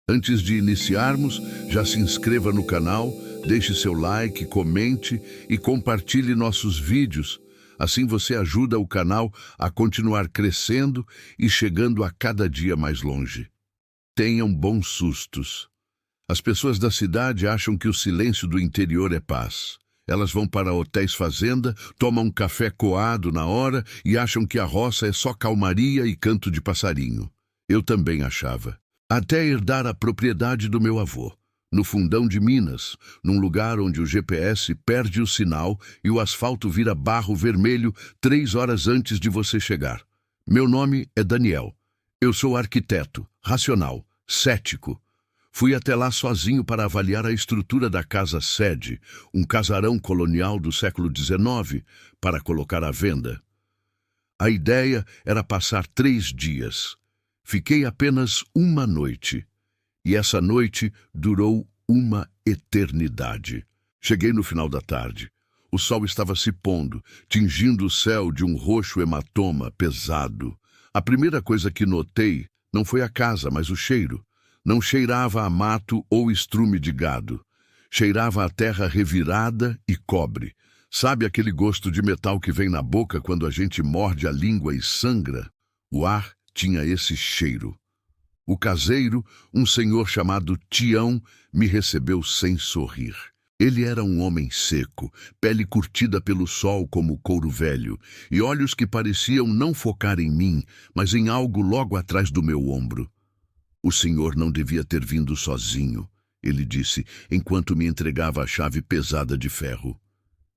Antes de iniciarmos, já se inscreva no canal, deixe seu like, comente e compartilhe nossos vídeos. Assim você ajuda o canal a continuar crescendo e chegando a cada dia mais longe. Tenham bons sustos. As pessoas da cidade acham que o silêncio do interior é paz. Elas vão para hotéis fazenda, tomam um café coado na hora e acham que a roça é só calmaria e canto de passarinho. Eu também achava. Até herdar a propriedade do meu avô, no fundão de Minas, num lugar onde o GPS perde o sinal e o asfalto vira barro vermelho 3 horas antes de você chegar. Meu nome é Daniel. Eu sou arquiteto, racional, cético. Fui até lá sozinho para avaliar a estrutura da casa-sede, um casarão colonial do século XIX, para colocar à venda. A ideia era passar 3 dias. Fiquei apenas uma noite, e essa noite durou uma eternidade. Cheguei no final da tarde. O sol estava se pondo, tingindo o céu de um roxo hematoma pesado. A primeira coisa que notei não foi a casa, mas o cheiro. Não cheirava a mato ou estrume de gado. Cheirava a terra revirada e cobre. Sabe aquele gosto de metal que vem na boca quando a gente morde a língua e sangra? O ar tinha esse cheiro. O caseiro, um senhor chamado Tião, me recebeu sem sorrir. Ele era um homem seco, pele curtida pelo sol como couro velho, e olhos que pareciam não focar em mim, mas em algo logo atrás do meu ombro. O senhor não devia ter vindo sozinho, ele disse, enquanto me entregava a chave pesada de ferro.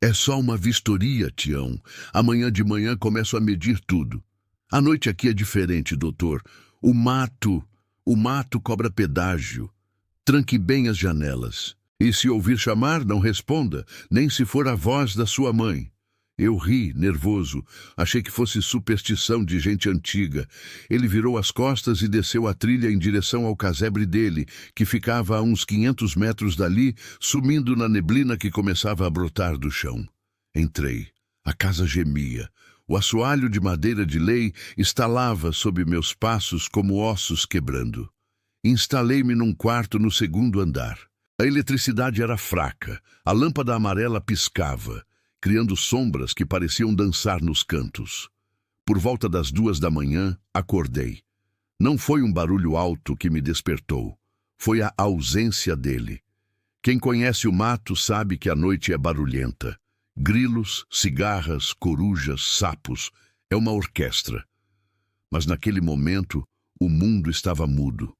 É só uma vistoria, Tião. Amanhã de manhã começo a medir tudo. A noite aqui é diferente, doutor. O mato cobra pedágio. Tranque bem as janelas. E se ouvir chamar, não responda, nem se for a voz da sua mãe. Eu ri, nervoso. Achei que fosse superstição de gente antiga. Ele virou as costas e desceu a trilha em direção ao casebre dele, que ficava a uns 500 metros dali, sumindo na neblina que começava a brotar do chão. Entrei. A casa gemia. O assoalho de madeira de lei estalava sob meus passos como ossos quebrando. Instalei-me num quarto no 2º andar. A eletricidade era fraca. A lâmpada amarela piscava, criando sombras que pareciam dançar nos cantos. Por volta das 2 da manhã, acordei. Não foi um barulho alto que me despertou. Foi a ausência dele. Quem conhece o mato sabe que a noite é barulhenta. Grilos, cigarras, corujas, sapos. É uma orquestra. Mas naquele momento, o mundo estava mudo.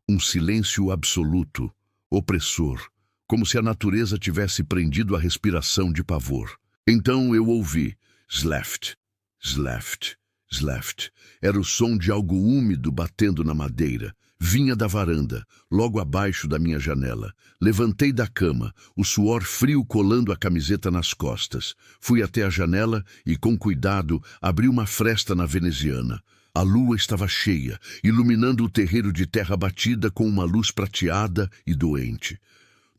Um silêncio absoluto, opressor, como se a natureza tivesse prendido a respiração de pavor. Então eu ouvi sleft, sleft, sleft. Era o som de algo úmido batendo na madeira. Vinha da varanda, logo abaixo da minha janela. Levantei da cama, o suor frio colando a camiseta nas costas. Fui até a janela e, com cuidado, abri uma fresta na veneziana. A lua estava cheia, iluminando o terreiro de terra batida com uma luz prateada e doente.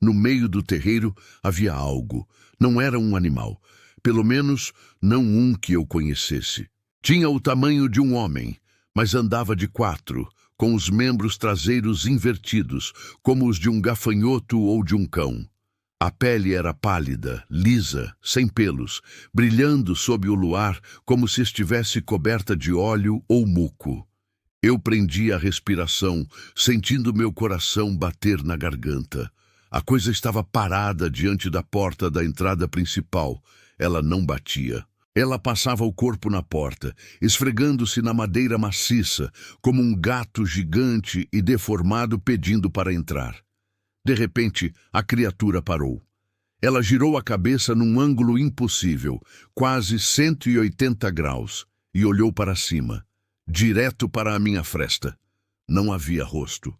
No meio do terreiro havia algo. Não era um animal. Pelo menos, não um que eu conhecesse. Tinha o tamanho de um homem, mas andava de 4, com os membros traseiros invertidos, como os de um gafanhoto ou de um cão. A pele era pálida, lisa, sem pelos, brilhando sob o luar como se estivesse coberta de óleo ou muco. Eu prendi a respiração, sentindo meu coração bater na garganta. A coisa estava parada diante da porta da entrada principal. Ela não batia. Ela passava o corpo na porta, esfregando-se na madeira maciça, como um gato gigante e deformado pedindo para entrar. De repente, a criatura parou. Ela girou a cabeça num ângulo impossível, quase 180 graus, e olhou para cima, direto para a minha fresta. Não havia rosto.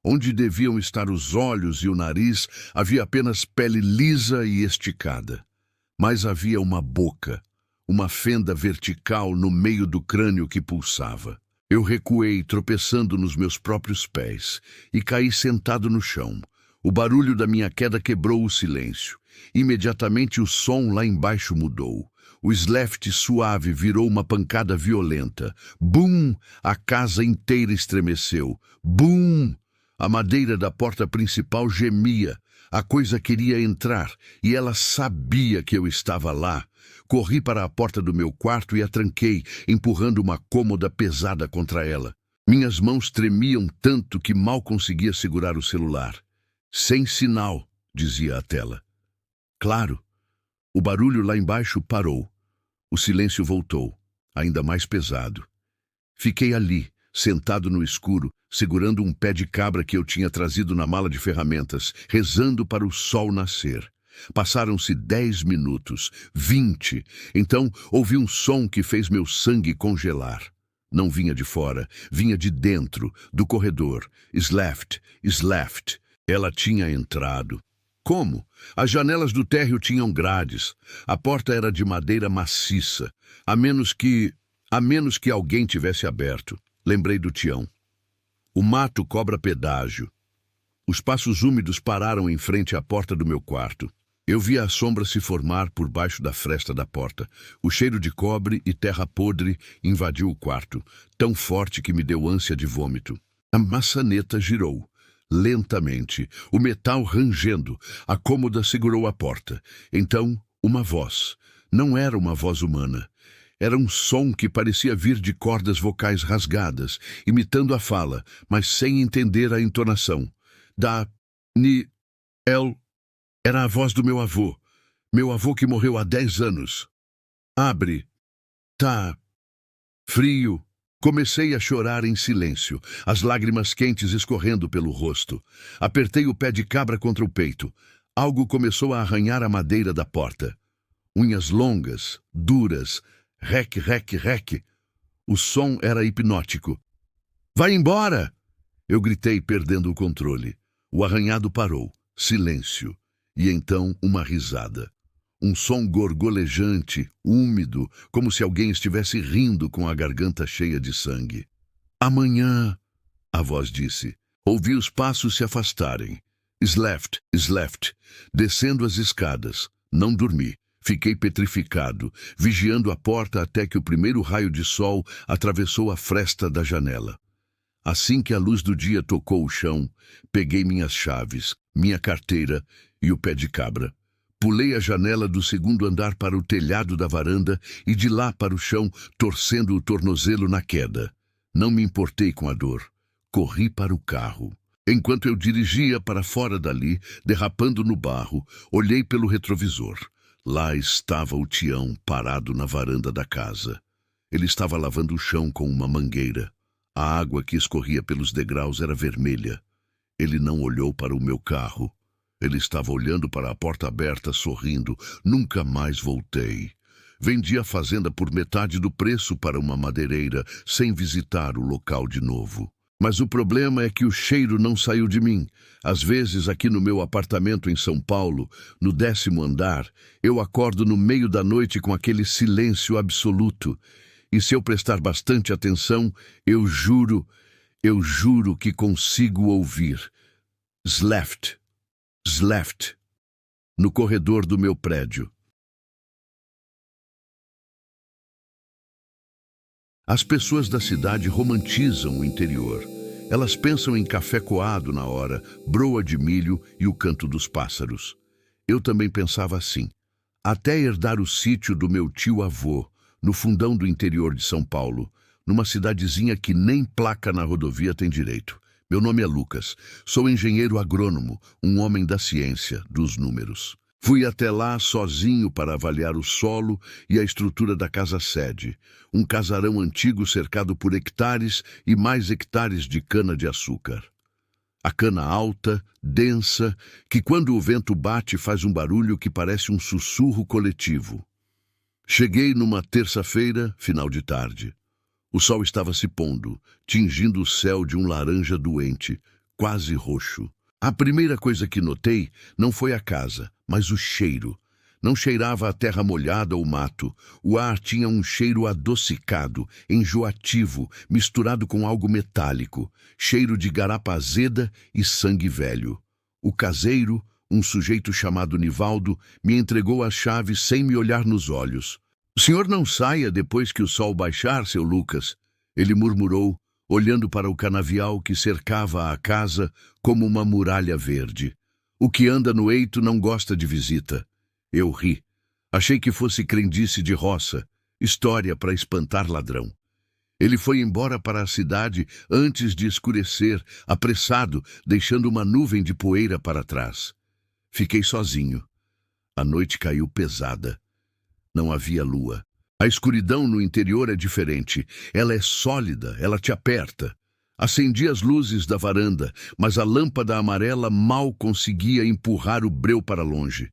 Onde deviam estar os olhos e o nariz, havia apenas pele lisa e esticada. Mas havia uma boca, uma fenda vertical no meio do crânio que pulsava. Eu recuei, tropeçando nos meus próprios pés, e caí sentado no chão. O barulho da minha queda quebrou o silêncio. Imediatamente o som lá embaixo mudou. O sleft suave virou uma pancada violenta. Bum! A casa inteira estremeceu. Bum! A madeira da porta principal gemia. A coisa queria entrar, e ela sabia que eu estava lá. Corri para a porta do meu quarto e a tranquei, empurrando uma cômoda pesada contra ela. Minhas mãos tremiam tanto que mal conseguia segurar o celular. Sem sinal, dizia a tela. Claro. O barulho lá embaixo parou. O silêncio voltou, ainda mais pesado. Fiquei ali, sentado no escuro, segurando um pé de cabra que eu tinha trazido na mala de ferramentas, rezando para o sol nascer. Passaram-se 10 minutos, 20. Então ouvi um som que fez meu sangue congelar. Não vinha de fora, vinha de dentro, do corredor. Sleft, Sleft. Ela tinha entrado. Como? As janelas do térreo tinham grades. A porta era de madeira maciça, a menos que alguém tivesse aberto. Lembrei do Tião. O mato cobra pedágio. Os passos úmidos pararam em frente à porta do meu quarto. Eu vi a sombra se formar por baixo da fresta da porta. O cheiro de cobre e terra podre invadiu o quarto, tão forte que me deu ânsia de vômito. A maçaneta girou. Lentamente, o metal rangendo, a cômoda segurou a porta. Então, uma voz. Não era uma voz humana. Era um som que parecia vir de cordas vocais rasgadas, imitando a fala, mas sem entender a entonação. Da-ni-el. Era a voz do meu avô que morreu há 10 anos. Abre. Tá. Frio. Comecei a chorar em silêncio, as lágrimas quentes escorrendo pelo rosto. Apertei o pé de cabra contra o peito. Algo começou a arranhar a madeira da porta. Unhas longas, duras. Rec, rec, rec. O som era hipnótico. Vai embora! Eu gritei, perdendo o controle. O arranhado parou. Silêncio. E então uma risada. Um som gorgolejante, úmido, como se alguém estivesse rindo com a garganta cheia de sangue. Amanhã, a voz disse. Ouvi os passos se afastarem. Sleft, Sleft, descendo as escadas. Não dormi. Fiquei petrificado, vigiando a porta até que o primeiro raio de sol atravessou a fresta da janela. Assim que a luz do dia tocou o chão, peguei minhas chaves, minha carteira e o pé de cabra. Pulei a janela do segundo andar para o telhado da varanda e de lá para o chão, torcendo o tornozelo na queda. Não me importei com a dor. Corri para o carro. Enquanto eu dirigia para fora dali, derrapando no barro, olhei pelo retrovisor. Lá estava o Tião, parado na varanda da casa. Ele estava lavando o chão com uma mangueira. A água que escorria pelos degraus era vermelha. Ele não olhou para o meu carro. Ele estava olhando para a porta aberta, sorrindo. Nunca mais voltei. Vendi a fazenda por metade do preço para uma madeireira, sem visitar o local de novo. Mas o problema é que o cheiro não saiu de mim. Às vezes, aqui no meu apartamento em São Paulo, no 10º andar, eu acordo no meio da noite com aquele silêncio absoluto. E se eu prestar bastante atenção, eu juro que consigo ouvir. Sleft, Sleft, no corredor do meu prédio. As pessoas da cidade romantizam o interior. Elas pensam em café coado na hora, broa de milho e o canto dos pássaros. Eu também pensava assim. Até herdar o sítio do meu tio-avô, no fundão do interior de São Paulo, numa cidadezinha que nem placa na rodovia tem direito. Meu nome é Lucas. Sou engenheiro agrônomo, um homem da ciência, dos números. Fui até lá sozinho para avaliar o solo e a estrutura da casa-sede, um casarão antigo cercado por hectares e mais hectares de cana-de-açúcar. A cana alta, densa, que quando o vento bate faz um barulho que parece um sussurro coletivo. Cheguei numa terça-feira, final de tarde. O sol estava se pondo, tingindo o céu de um laranja doente, quase roxo. A primeira coisa que notei não foi a casa, mas o cheiro. Não cheirava a terra molhada ou mato. O ar tinha um cheiro adocicado, enjoativo, misturado com algo metálico. Cheiro de garapa azeda e sangue velho. O caseiro, um sujeito chamado Nivaldo, me entregou as chaves sem me olhar nos olhos. "O senhor não saia depois que o sol baixar, seu Lucas", ele murmurou, olhando para o canavial que cercava a casa como uma muralha verde. O que anda no eito não gosta de visita. Eu ri. Achei que fosse crendice de roça, história para espantar ladrão. Ele foi embora para a cidade antes de escurecer, apressado, deixando uma nuvem de poeira para trás. Fiquei sozinho. A noite caiu pesada. Não havia lua. A escuridão no interior é diferente. Ela é sólida, ela te aperta. Acendi as luzes da varanda, mas a lâmpada amarela mal conseguia empurrar o breu para longe.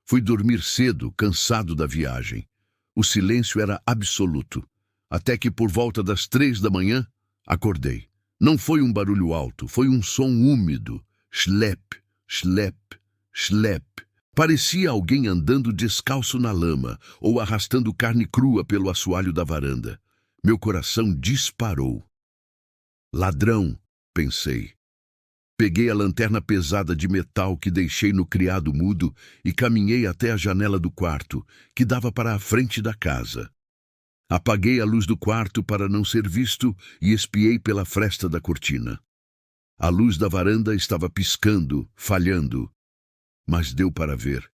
Fui dormir cedo, cansado da viagem. O silêncio era absoluto. Até que por volta das 3 da manhã, acordei. Não foi um barulho alto, foi um som úmido. Schlep, schlep, schlep. Parecia alguém andando descalço na lama ou arrastando carne crua pelo assoalho da varanda. Meu coração disparou. Ladrão, pensei. Peguei a lanterna pesada de metal que deixei no criado mudo e caminhei até a janela do quarto, que dava para a frente da casa. Apaguei a luz do quarto para não ser visto e espiei pela fresta da cortina. A luz da varanda estava piscando, falhando, mas deu para ver.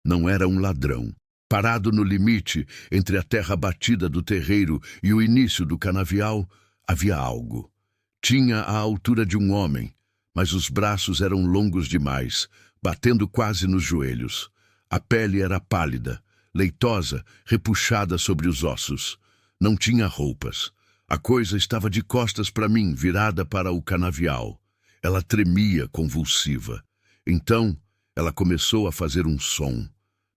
Não era um ladrão. Parado no limite entre a terra batida do terreiro e o início do canavial, havia algo. Tinha a altura de um homem, mas os braços eram longos demais, batendo quase nos joelhos. A pele era pálida, leitosa, repuxada sobre os ossos. Não tinha roupas. A coisa estava de costas para mim, virada para o canavial. Ela tremia, convulsiva. Então, ela começou a fazer um som.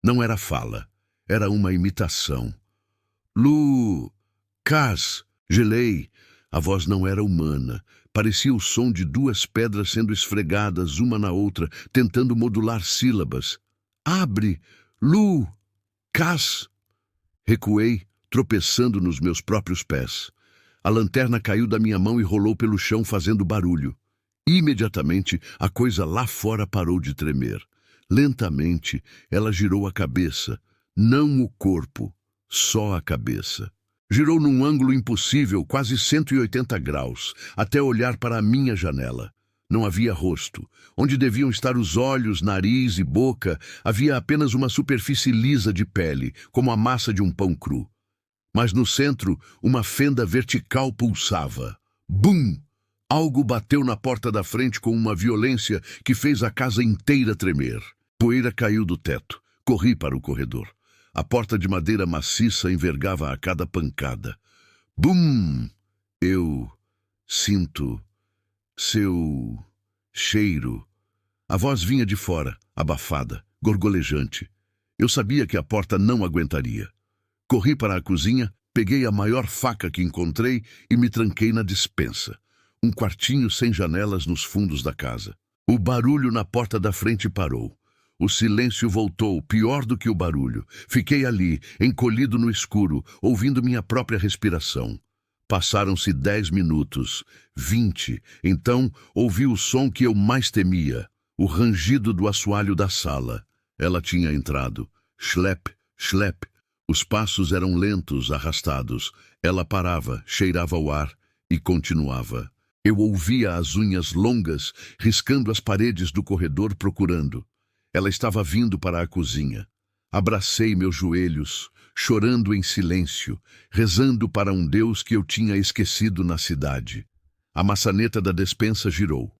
Não era fala, era uma imitação. Lucas! Gelei. A voz não era humana. Parecia o som de 2 pedras sendo esfregadas uma na outra, tentando modular sílabas. Abre! Lucas! Recuei, tropeçando nos meus próprios pés. A lanterna caiu da minha mão e rolou pelo chão fazendo barulho. Imediatamente, a coisa lá fora parou de tremer. Lentamente, ela girou a cabeça, não o corpo, só a cabeça. Girou num ângulo impossível, quase 180 graus, até olhar para a minha janela. Não havia rosto. Onde deviam estar os olhos, nariz e boca, havia apenas uma superfície lisa de pele, como a massa de um pão cru. Mas no centro, uma fenda vertical pulsava. Bum! Algo bateu na porta da frente com uma violência que fez a casa inteira tremer. Poeira caiu do teto. Corri para o corredor. A porta de madeira maciça envergava a cada pancada. Bum! Eu sinto seu cheiro. A voz vinha de fora, abafada, gorgolejante. Eu sabia que a porta não aguentaria. Corri para a cozinha, peguei a maior faca que encontrei e me tranquei na despensa. Um quartinho sem janelas nos fundos da casa. O barulho na porta da frente parou. O silêncio voltou, pior do que o barulho. Fiquei ali, encolhido no escuro, ouvindo minha própria respiração. Passaram-se 10 minutos, 20. Então, ouvi o som que eu mais temia, o rangido do assoalho da sala. Ela tinha entrado. Schlep, schlep. Os passos eram lentos, arrastados. Ela parava, cheirava o ar e continuava. Eu ouvia as unhas longas riscando as paredes do corredor procurando. Ela estava vindo para a cozinha. Abracei meus joelhos, chorando em silêncio, rezando para um Deus que eu tinha esquecido na cidade. A maçaneta da despensa girou.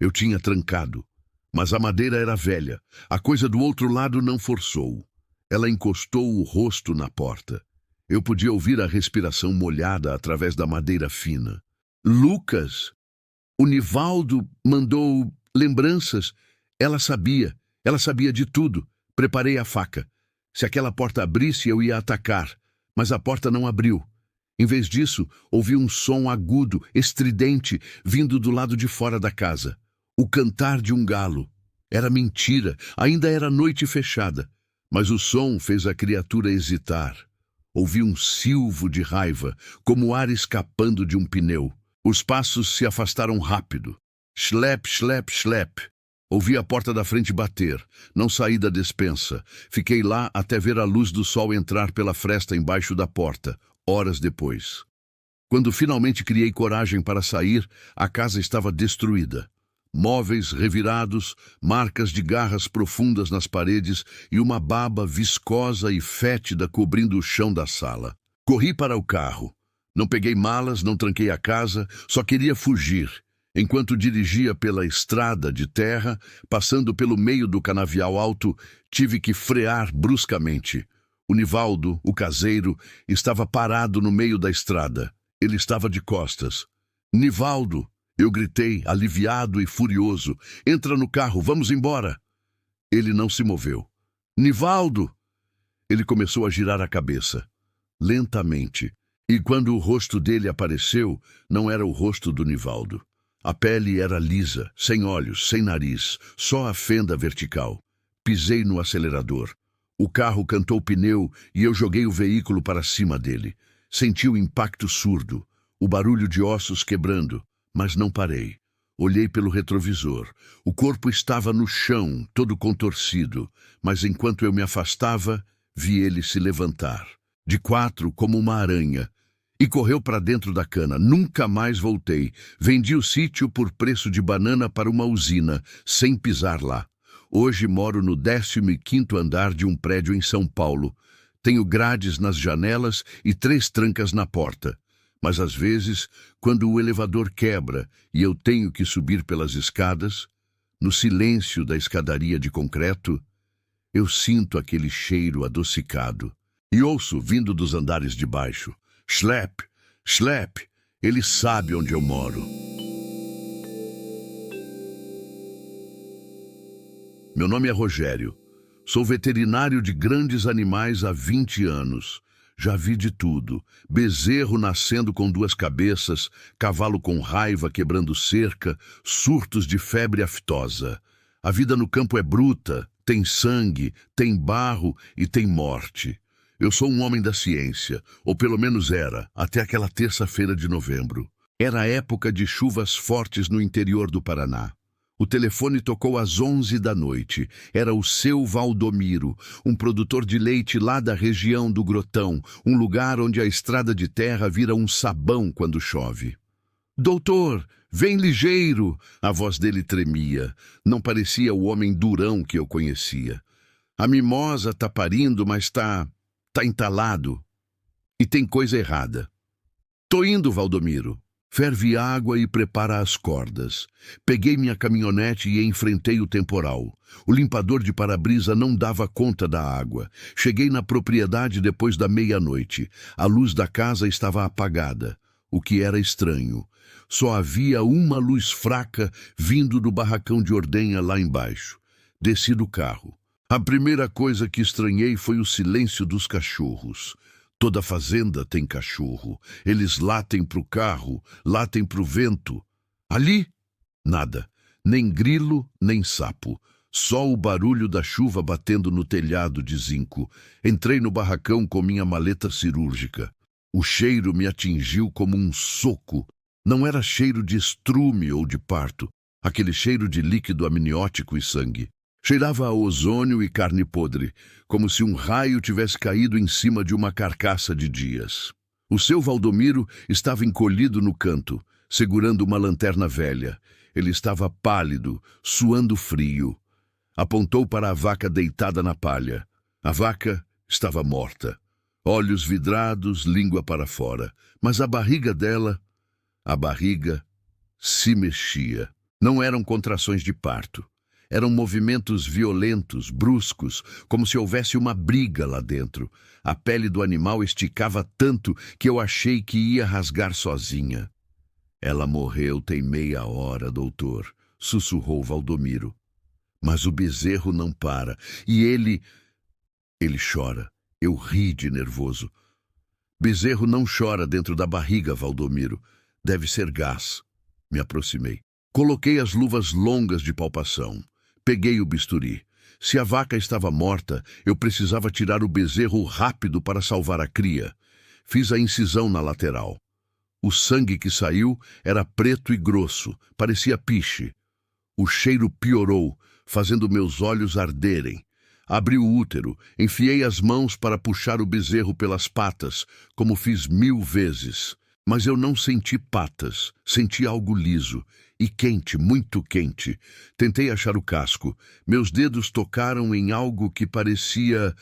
Eu tinha trancado, mas a madeira era velha. A coisa do outro lado não forçou. Ela encostou o rosto na porta. Eu podia ouvir a respiração molhada através da madeira fina. Lucas! O Nivaldo mandou lembranças. Ela sabia de tudo. Preparei a faca. Se aquela porta abrisse, eu ia atacar, mas a porta não abriu. Em vez disso, ouvi um som agudo, estridente, vindo do lado de fora da casa. O cantar de um galo. Era mentira, ainda era noite fechada, mas o som fez a criatura hesitar. Ouvi um silvo de raiva, como o ar escapando de um pneu. Os passos se afastaram rápido. Schlep, schlep, schlep. Ouvi a porta da frente bater. Não saí da despensa. Fiquei lá até ver a luz do sol entrar pela fresta embaixo da porta, horas depois. Quando finalmente criei coragem para sair, a casa estava destruída. Móveis revirados, marcas de garras profundas nas paredes e uma baba viscosa e fétida cobrindo o chão da sala. Corri para o carro. Não peguei malas, não tranquei a casa, só queria fugir. Enquanto dirigia pela estrada de terra, passando pelo meio do canavial alto, tive que frear bruscamente. O Nivaldo, o caseiro, estava parado no meio da estrada. Ele estava de costas. "Nivaldo!" Eu gritei, aliviado e furioso. "Entra no carro, vamos embora!" Ele não se moveu. "Nivaldo!" Ele começou a girar a cabeça, lentamente. E quando o rosto dele apareceu, não era o rosto do Nivaldo. A pele era lisa, sem olhos, sem nariz, só a fenda vertical. Pisei no acelerador. O carro cantou pneu e eu joguei o veículo para cima dele. Senti o impacto surdo, o barulho de ossos quebrando, mas não parei. Olhei pelo retrovisor. O corpo estava no chão, todo contorcido, mas enquanto eu me afastava, vi ele se levantar, de quatro como uma aranha, e correu para dentro da cana. Nunca mais voltei. Vendi o sítio por preço de banana para uma usina, sem pisar lá. Hoje moro no 15º andar de um prédio em São Paulo. Tenho grades nas janelas e 3 trancas na porta. Mas às vezes, quando o elevador quebra e eu tenho que subir pelas escadas, no silêncio da escadaria de concreto, eu sinto aquele cheiro adocicado. E ouço, vindo dos andares de baixo: "Schlepp, Schlepp, ele sabe onde eu moro." Meu nome é Rogério. Sou veterinário de grandes animais há 20 anos. Já vi de tudo: bezerro nascendo com 2 cabeças, cavalo com raiva quebrando cerca, surtos de febre aftosa. A vida no campo é bruta, tem sangue, tem barro e tem morte. Eu sou um homem da ciência, ou pelo menos era, até aquela terça-feira de novembro. Era a época de chuvas fortes no interior do Paraná. O telefone tocou às 11 da noite. Era o seu Valdomiro, um produtor de leite lá da região do Grotão, um lugar onde a estrada de terra vira um sabão quando chove. "Doutor, vem ligeiro!" A voz dele tremia. Não parecia o homem durão que eu conhecia. "A mimosa tá parindo, mas tá entalado. E tem coisa errada." "Tô indo, Valdomiro." Ferve água e prepara as cordas. Peguei minha caminhonete e enfrentei o temporal. O limpador de para-brisa não dava conta da água. Cheguei na propriedade depois da meia-noite. A luz da casa estava apagada, o que era estranho. Só havia uma luz fraca vindo do barracão de ordenha lá embaixo. Desci do carro. A primeira coisa que estranhei foi o silêncio dos cachorros. Toda fazenda tem cachorro. Eles latem pro carro, latem pro vento. Ali, nada. Nem grilo, nem sapo. Só o barulho da chuva batendo no telhado de zinco. Entrei no barracão com minha maleta cirúrgica. O cheiro me atingiu como um soco. Não era cheiro de estrume ou de parto. Aquele cheiro de líquido amniótico e sangue. Cheirava a ozônio e carne podre, como se um raio tivesse caído em cima de uma carcaça de dias. O seu Valdomiro estava encolhido no canto, segurando uma lanterna velha. Ele estava pálido, suando frio. Apontou para a vaca deitada na palha. A vaca estava morta. Olhos vidrados, língua para fora. Mas a barriga dela, a barriga, se mexia. Não eram contrações de parto. Eram movimentos violentos, bruscos, como se houvesse uma briga lá dentro. A pele do animal esticava tanto que eu achei que ia rasgar sozinha. "Ela morreu tem meia hora, doutor", sussurrou Valdomiro. "Mas o bezerro não para. E ele chora." Eu ri de nervoso. "Bezerro não chora dentro da barriga, Valdomiro. Deve ser gás." Me aproximei. Coloquei as luvas longas de palpação. Peguei o bisturi. Se a vaca estava morta, eu precisava tirar o bezerro rápido para salvar a cria. Fiz a incisão na lateral. O sangue que saiu era preto e grosso, parecia piche. O cheiro piorou, fazendo meus olhos arderem. Abri o útero, enfiei as mãos para puxar o bezerro pelas patas, como fiz 1000 vezes. Mas eu não senti patas, senti algo liso e quente, muito quente. Tentei achar o casco. Meus dedos tocaram em algo que parecia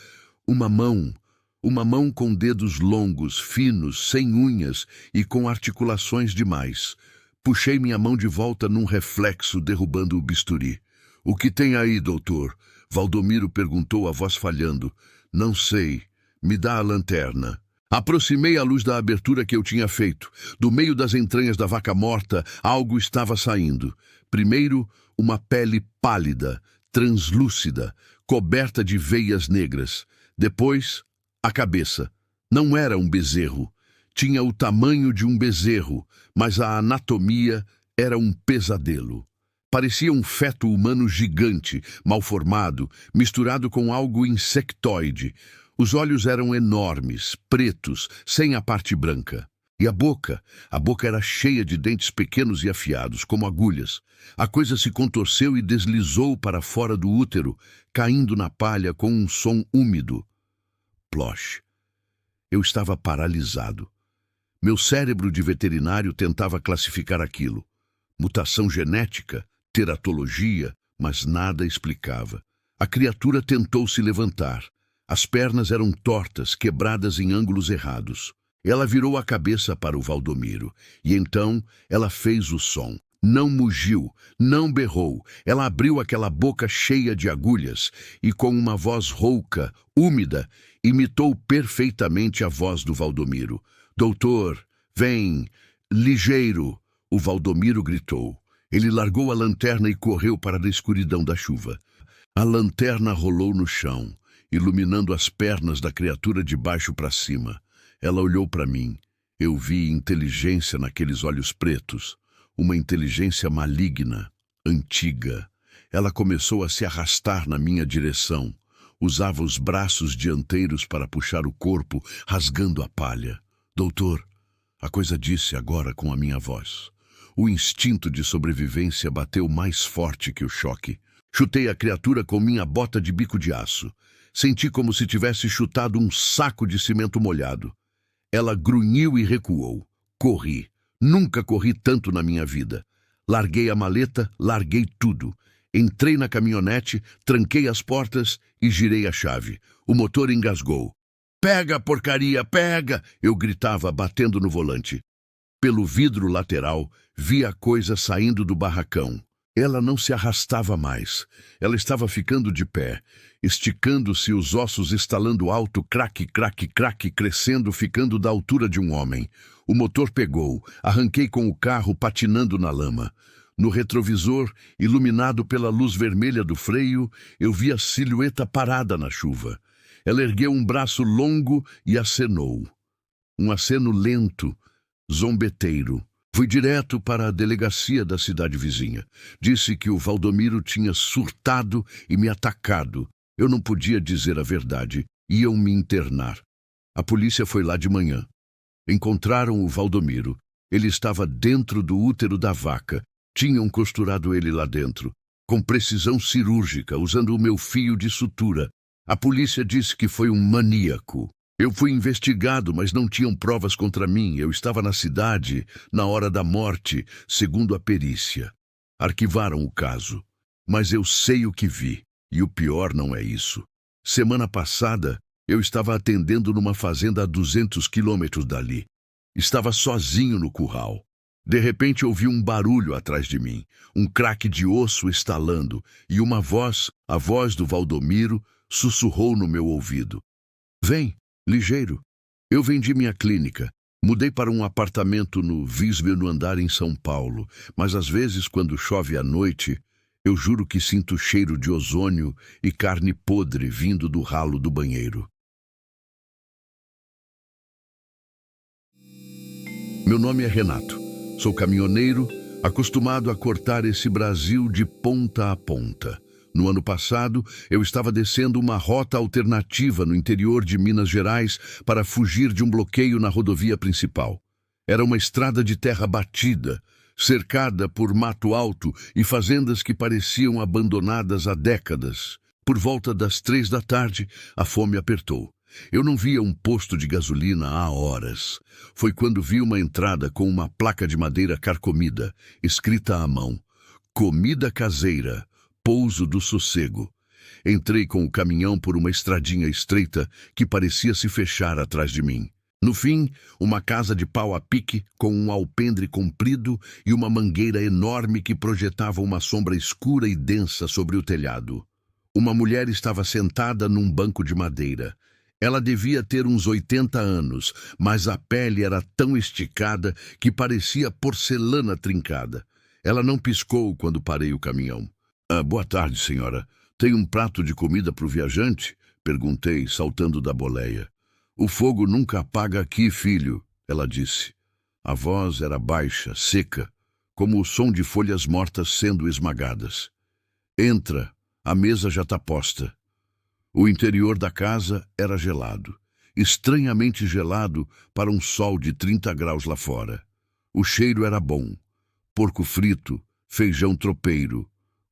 uma mão. Uma mão com dedos longos, finos, sem unhas e com articulações demais. Puxei minha mão de volta num reflexo, derrubando o bisturi. "O que tem aí, doutor?" Valdomiro perguntou, a voz falhando. "Não sei. Me dá a lanterna." Aproximei a luz da abertura que eu tinha feito. Do meio das entranhas da vaca morta, algo estava saindo. Primeiro, uma pele pálida, translúcida, coberta de veias negras. Depois, a cabeça. Não era um bezerro. Tinha o tamanho de um bezerro, mas a anatomia era um pesadelo. Parecia um feto humano gigante, mal formado, misturado com algo insectoide. Os olhos eram enormes, pretos, sem a parte branca. E a boca? A boca era cheia de dentes pequenos e afiados, como agulhas. A coisa se contorceu e deslizou para fora do útero, caindo na palha com um som úmido. Plosh. Eu estava paralisado. Meu cérebro de veterinário tentava classificar aquilo. Mutação genética, teratologia, mas nada explicava. A criatura tentou se levantar. As pernas eram tortas, quebradas em ângulos errados. Ela virou a cabeça para o Valdomiro, e então ela fez o som. Não mugiu, não berrou. Ela abriu aquela boca cheia de agulhas e, com uma voz rouca, úmida, imitou perfeitamente a voz do Valdomiro. "Doutor, vem, ligeiro!" O Valdomiro gritou. Ele largou a lanterna e correu para a escuridão da chuva. A lanterna rolou no chão, iluminando as pernas da criatura de baixo para cima. Ela olhou para mim. Eu vi inteligência naqueles olhos pretos, uma inteligência maligna, antiga. Ela começou a se arrastar na minha direção. Usava os braços dianteiros para puxar o corpo, rasgando a palha. "Doutor", a coisa disse agora com a minha voz. O instinto de sobrevivência bateu mais forte que o choque. Chutei a criatura com minha bota de bico de aço. Senti como se tivesse chutado um saco de cimento molhado. Ela grunhiu e recuou. Corri. Nunca corri tanto na minha vida. Larguei a maleta, larguei tudo. Entrei na caminhonete, tranquei as portas e girei a chave. O motor engasgou. "Pega, porcaria, pega!" eu gritava, batendo no volante. Pelo vidro lateral, vi a coisa saindo do barracão. Ela não se arrastava mais. Ela estava ficando de pé, esticando-se, os ossos estalando alto, craque, craque, craque, crescendo, ficando da altura de um homem. O motor pegou. Arranquei com o carro patinando na lama. No retrovisor, iluminado pela luz vermelha do freio, eu vi a silhueta parada na chuva. Ela ergueu um braço longo e acenou. Um aceno lento, zombeteiro. Fui direto para a delegacia da cidade vizinha. Disse que o Valdomiro tinha surtado e me atacado. Eu não podia dizer a verdade. Iam me internar. A polícia foi lá de manhã. Encontraram o Valdomiro. Ele estava dentro do útero da vaca. Tinham costurado ele lá dentro, com precisão cirúrgica, usando o meu fio de sutura. A polícia disse que foi um maníaco. Eu fui investigado, mas não tinham provas contra mim. Eu estava na cidade, na hora da morte, segundo a perícia. Arquivaram o caso. Mas eu sei o que vi, e o pior não é isso. Semana passada, eu estava atendendo numa fazenda a 200 quilômetros dali. Estava sozinho no curral. De repente ouvi um barulho atrás de mim, um craque de osso estalando, e uma voz, a voz do Valdomiro, sussurrou no meu ouvido. "Vem, ligeiro. Eu vendi minha clínica. Mudei para um apartamento no 20º andar em São Paulo, mas às vezes, quando chove à noite, eu juro que sinto cheiro de ozônio e carne podre vindo do ralo do banheiro." Meu nome é Renato. Sou caminhoneiro, acostumado a cortar esse Brasil de ponta a ponta. No ano passado, eu estava descendo uma rota alternativa no interior de Minas Gerais para fugir de um bloqueio na rodovia principal. Era uma estrada de terra batida, cercada por mato alto e fazendas que pareciam abandonadas há décadas. Por volta das 3 da tarde, a fome apertou. Eu não via um posto de gasolina há horas. Foi quando vi uma entrada com uma placa de madeira carcomida, escrita à mão: Comida caseira, pouso do sossego. Entrei com o caminhão por uma estradinha estreita que parecia se fechar atrás de mim. No fim, uma casa de pau a pique com um alpendre comprido e uma mangueira enorme que projetava uma sombra escura e densa sobre o telhado. Uma mulher estava sentada num banco de madeira. Ela devia ter uns 80 anos, mas a pele era tão esticada que parecia porcelana trincada. Ela não piscou quando parei o caminhão. Boa tarde, senhora. Tem um prato de comida para o viajante? Perguntei, saltando da boleia. O fogo nunca apaga aqui, filho, ela disse. A voz era baixa, seca, como o som de folhas mortas sendo esmagadas. Entra, a mesa já está posta. O interior da casa era gelado, estranhamente gelado para um sol de 30 graus lá fora. O cheiro era bom. Porco frito, feijão tropeiro,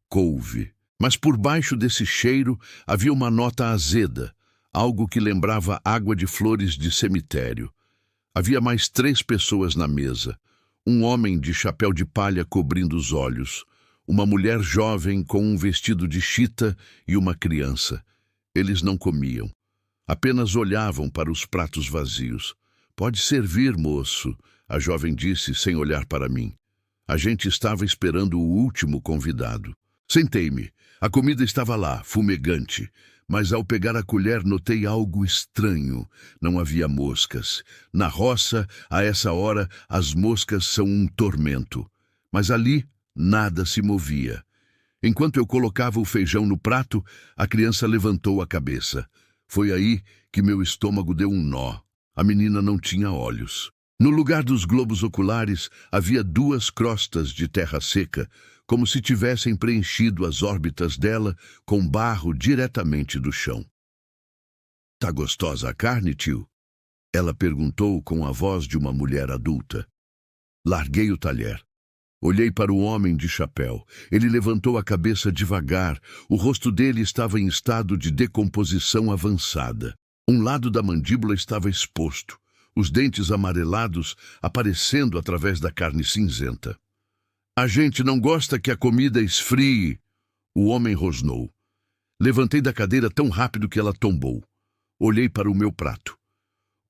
couve. Mas por baixo desse cheiro havia uma nota azeda, algo que lembrava água de flores de cemitério. Havia mais 3 pessoas na mesa. Um homem de chapéu de palha cobrindo os olhos, uma mulher jovem com um vestido de chita e uma criança. Eles não comiam. Apenas olhavam para os pratos vazios. Pode servir, moço, a jovem disse sem olhar para mim. A gente estava esperando o último convidado. Sentei-me. A comida estava lá, fumegante, mas ao pegar a colher notei algo estranho. Não havia moscas. Na roça, a essa hora, as moscas são um tormento. Mas ali, nada se movia. Enquanto eu colocava o feijão no prato, a criança levantou a cabeça. Foi aí que meu estômago deu um nó. A menina não tinha olhos. No lugar dos globos oculares, havia 2 crostas de terra seca, como se tivessem preenchido as órbitas dela com barro diretamente do chão. Tá gostosa a carne, tio? Ela perguntou com a voz de uma mulher adulta. Larguei o talher. Olhei para o homem de chapéu. Ele levantou a cabeça devagar. O rosto dele estava em estado de decomposição avançada. Um lado da mandíbula estava exposto, os dentes amarelados aparecendo através da carne cinzenta. A gente não gosta que a comida esfrie, o homem rosnou. Levantei da cadeira tão rápido que ela tombou. Olhei para o meu prato.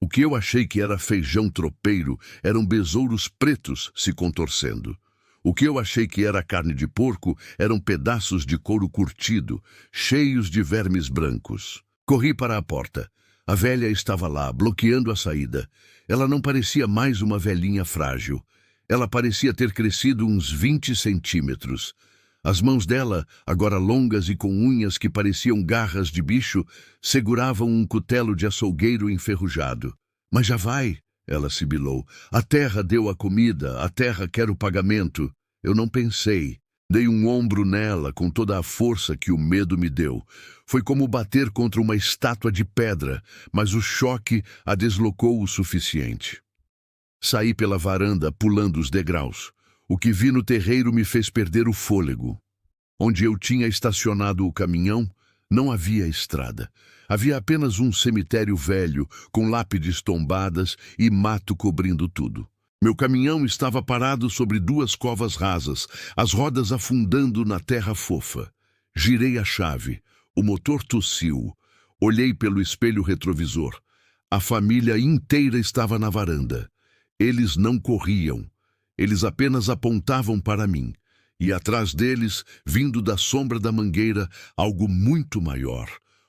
O que eu achei que era feijão tropeiro eram besouros pretos se contorcendo. O que eu achei que era carne de porco eram pedaços de couro curtido, cheios de vermes brancos. Corri para a porta. A velha estava lá, bloqueando a saída. Ela não parecia mais uma velhinha frágil. Ela parecia ter crescido uns 20 centímetros. As mãos dela, agora longas e com unhas que pareciam garras de bicho, seguravam um cutelo de açougueiro enferrujado. Mas já vai, ela sibilou. A terra deu a comida, a terra quer o pagamento. Eu não pensei. Dei um ombro nela com toda a força que o medo me deu. Foi como bater contra uma estátua de pedra, mas o choque a deslocou o suficiente. Saí pela varanda, pulando os degraus. O que vi no terreiro me fez perder o fôlego. Onde eu tinha estacionado o caminhão, não havia estrada. Havia apenas um cemitério velho, com lápides tombadas e mato cobrindo tudo. Meu caminhão estava parado sobre 2 covas rasas, as rodas afundando na terra fofa. Girei a chave. O motor tossiu. Olhei pelo espelho retrovisor. A família inteira estava na varanda. Eles não corriam. Eles apenas apontavam para mim. E atrás deles, vindo da sombra da mangueira, algo muito maior.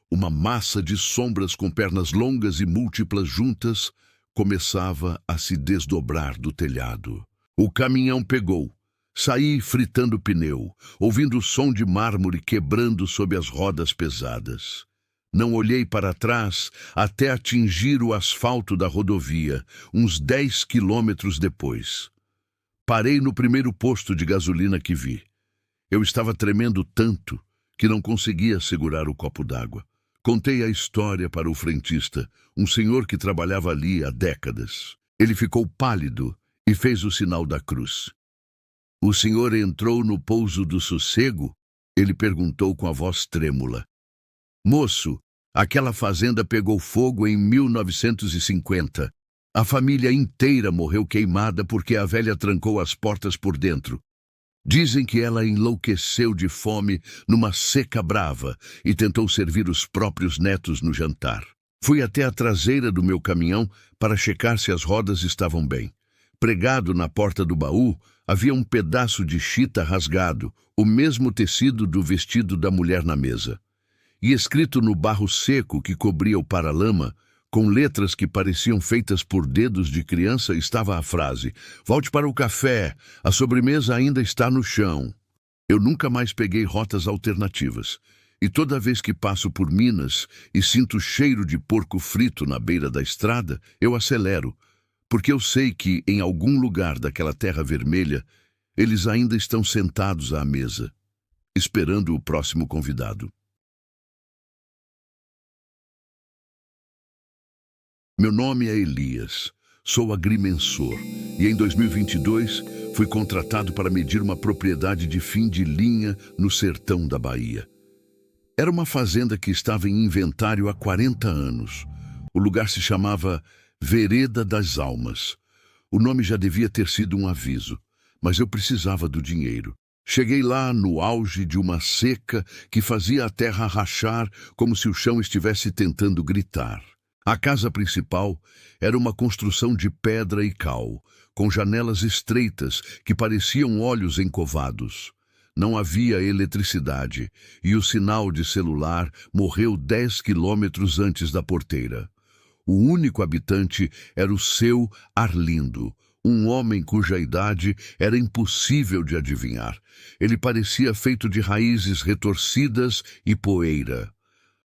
Uma massa de sombras com pernas longas e múltiplas juntas começava a se desdobrar do telhado. O caminhão pegou. Saí fritando pneu, ouvindo o som de mármore quebrando sob as rodas pesadas. Não olhei para trás até atingir o asfalto da rodovia, uns 10 quilômetros depois. Parei no primeiro posto de gasolina que vi. Eu estava tremendo tanto que não conseguia segurar o copo d'água. Contei a história para o frentista, um senhor que trabalhava ali há décadas. Ele ficou pálido e fez o sinal da cruz. O senhor entrou no pouso do sossego? Ele perguntou com a voz trêmula. Moço, Aquela fazenda pegou fogo em 1950. A família inteira morreu queimada porque a velha trancou as portas por dentro. Dizem que ela enlouqueceu de fome numa seca brava e tentou servir os próprios netos no jantar. Fui até a traseira do meu caminhão para checar se as rodas estavam bem. Pregado na porta do baú, havia um pedaço de chita rasgado, o mesmo tecido do vestido da mulher na mesa. E escrito no barro seco que cobria o paralama, com letras que pareciam feitas por dedos de criança, estava a frase: "Volte para o café, a sobremesa ainda está no chão." Eu nunca mais peguei rotas alternativas. E toda vez que passo por Minas e sinto o cheiro de porco frito na beira da estrada, eu acelero, porque eu sei que, em algum lugar daquela terra vermelha, eles ainda estão sentados à mesa, esperando o próximo convidado. Meu nome é Elias, sou agrimensor e em 2022 fui contratado para medir uma propriedade de fim de linha no sertão da Bahia. Era uma fazenda que estava em inventário há 40 anos. O lugar se chamava Vereda das Almas. O nome já devia ter sido um aviso, mas eu precisava do dinheiro. Cheguei lá no auge de uma seca que fazia a terra rachar como se o chão estivesse tentando gritar. A casa principal era uma construção de pedra e cal, com janelas estreitas que pareciam olhos encovados. Não havia eletricidade e o sinal de celular morreu 10 quilômetros antes da porteira. O único habitante era o seu Arlindo, um homem cuja idade era impossível de adivinhar. Ele parecia feito de raízes retorcidas e poeira.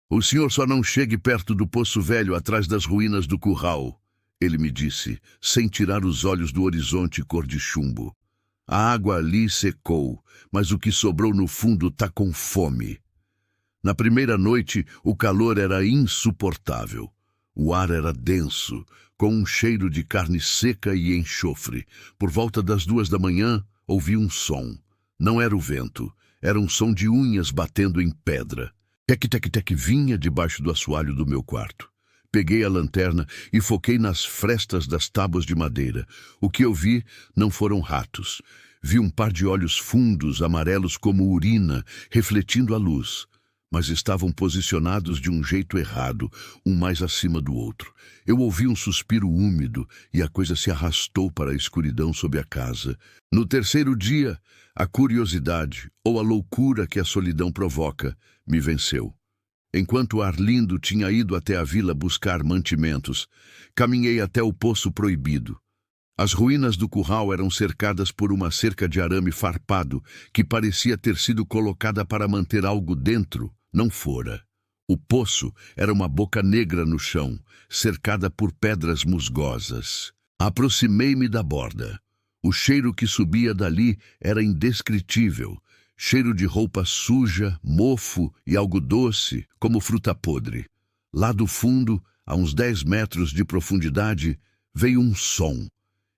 "O senhor só não chegue perto do Poço Velho atrás das ruínas do curral", ele me disse, sem tirar os olhos do horizonte cor de chumbo. "A água ali secou, mas o que sobrou no fundo tá com fome." Na primeira noite, o calor era insuportável. O ar era denso, com um cheiro de carne seca e enxofre. Por volta das 2 da manhã, ouvi um som. Não era o vento, era um som de unhas batendo em pedra. Tec-tec-tec vinha debaixo do assoalho do meu quarto. Peguei a lanterna e foquei nas frestas das tábuas de madeira. O que eu vi não foram ratos. Vi um par de olhos fundos, amarelos como urina, refletindo a luz. Mas estavam posicionados de um jeito errado, um mais acima do outro. Eu ouvi um suspiro úmido e a coisa se arrastou para a escuridão sob a casa. No terceiro dia, a curiosidade, ou a loucura que a solidão provoca, me venceu. Enquanto Arlindo tinha ido até a vila buscar mantimentos, caminhei até o Poço Proibido. As ruínas do curral eram cercadas por uma cerca de arame farpado que parecia ter sido colocada para manter algo dentro. Não fora. O poço era uma boca negra no chão, cercada por pedras musgosas. Aproximei-me da borda. O cheiro que subia dali era indescritível. Cheiro de roupa suja, mofo e algo doce, como fruta podre. Lá do fundo, a uns 10 metros de profundidade, veio um som.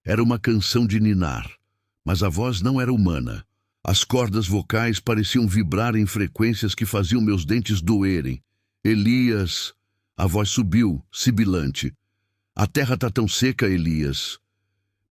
Era uma canção de ninar, mas a voz não era humana. As cordas vocais pareciam vibrar em frequências que faziam meus dentes doerem. "Elias!" A voz subiu, sibilante. "A terra tá tão seca, Elias."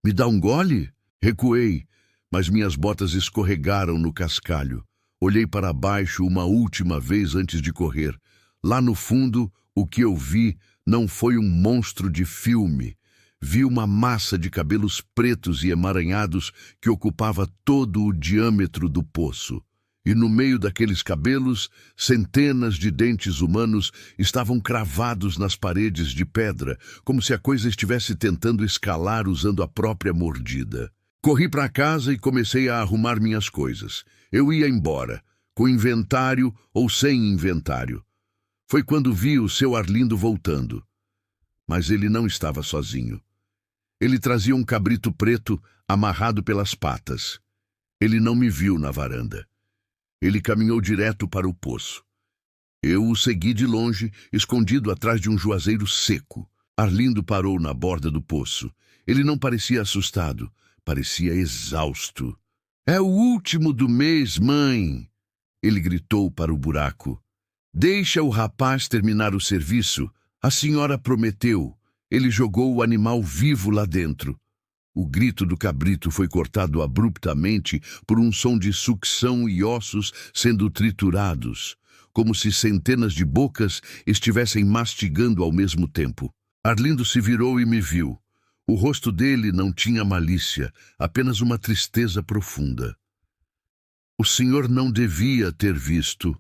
"Me dá um gole?" Recuei, mas minhas botas escorregaram no cascalho. Olhei para baixo uma última vez antes de correr. Lá no fundo, o que eu vi não foi um monstro de filme. Vi uma massa de cabelos pretos e emaranhados que ocupava todo o diâmetro do poço. E no meio daqueles cabelos, centenas de dentes humanos estavam cravados nas paredes de pedra, como se a coisa estivesse tentando escalar usando a própria mordida. Corri para casa e comecei a arrumar minhas coisas. Eu ia embora, com inventário ou sem inventário. Foi quando vi o seu Arlindo voltando. Mas ele não estava sozinho. Ele trazia um cabrito preto amarrado pelas patas. Ele não me viu na varanda. Ele caminhou direto para o poço. Eu o segui de longe, escondido atrás de um juazeiro seco. Arlindo parou na borda do poço. Ele não parecia assustado, parecia exausto. "É o último do mês, mãe!" Ele gritou para o buraco. Deixa o rapaz terminar o serviço. A senhora prometeu. Ele jogou o animal vivo lá dentro. O grito do cabrito foi cortado abruptamente por um som de sucção e ossos sendo triturados, como se centenas de bocas estivessem mastigando ao mesmo tempo. Arlindo se virou e me viu. O rosto dele não tinha malícia, apenas uma tristeza profunda. O senhor não devia ter visto,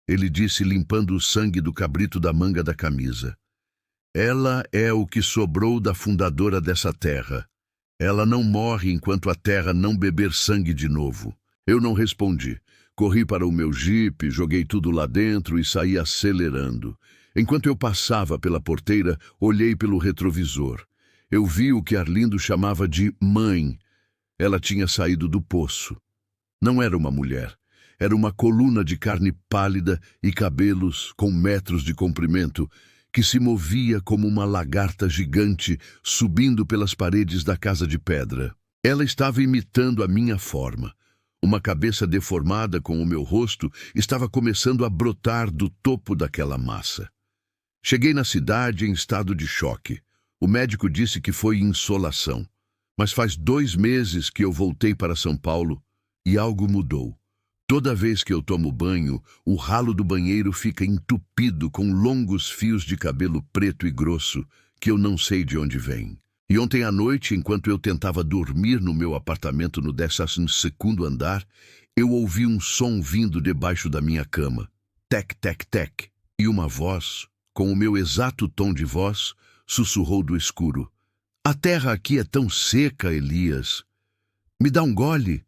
ele disse, limpando o sangue do cabrito da manga da camisa. Ela é o que sobrou da fundadora dessa terra. Ela não morre enquanto a terra não beber sangue de novo. Eu não respondi. Corri para o meu jipe, joguei tudo lá dentro e saí acelerando. Enquanto eu passava pela porteira, olhei pelo retrovisor. Eu vi o que Arlindo chamava de mãe. Ela tinha saído do poço. Não era uma mulher. Era uma coluna de carne pálida e cabelos com metros de comprimento, que se movia como uma lagarta gigante subindo pelas paredes da casa de pedra. Ela estava imitando a minha forma. Uma cabeça deformada com o meu rosto estava começando a brotar do topo daquela massa. Cheguei na cidade em estado de choque. O médico disse que foi insolação. Mas faz 2 meses que eu voltei para São Paulo e algo mudou. Toda vez que eu tomo banho, o ralo do banheiro fica entupido com longos fios de cabelo preto e grosso que eu não sei de onde vêm. E ontem à noite, enquanto eu tentava dormir no meu apartamento no 12º andar, eu ouvi um som vindo debaixo da minha cama. Tec, tec, tec. E uma voz, com o meu exato tom de voz, sussurrou do escuro. A terra aqui é tão seca, Elias. Me dá um gole.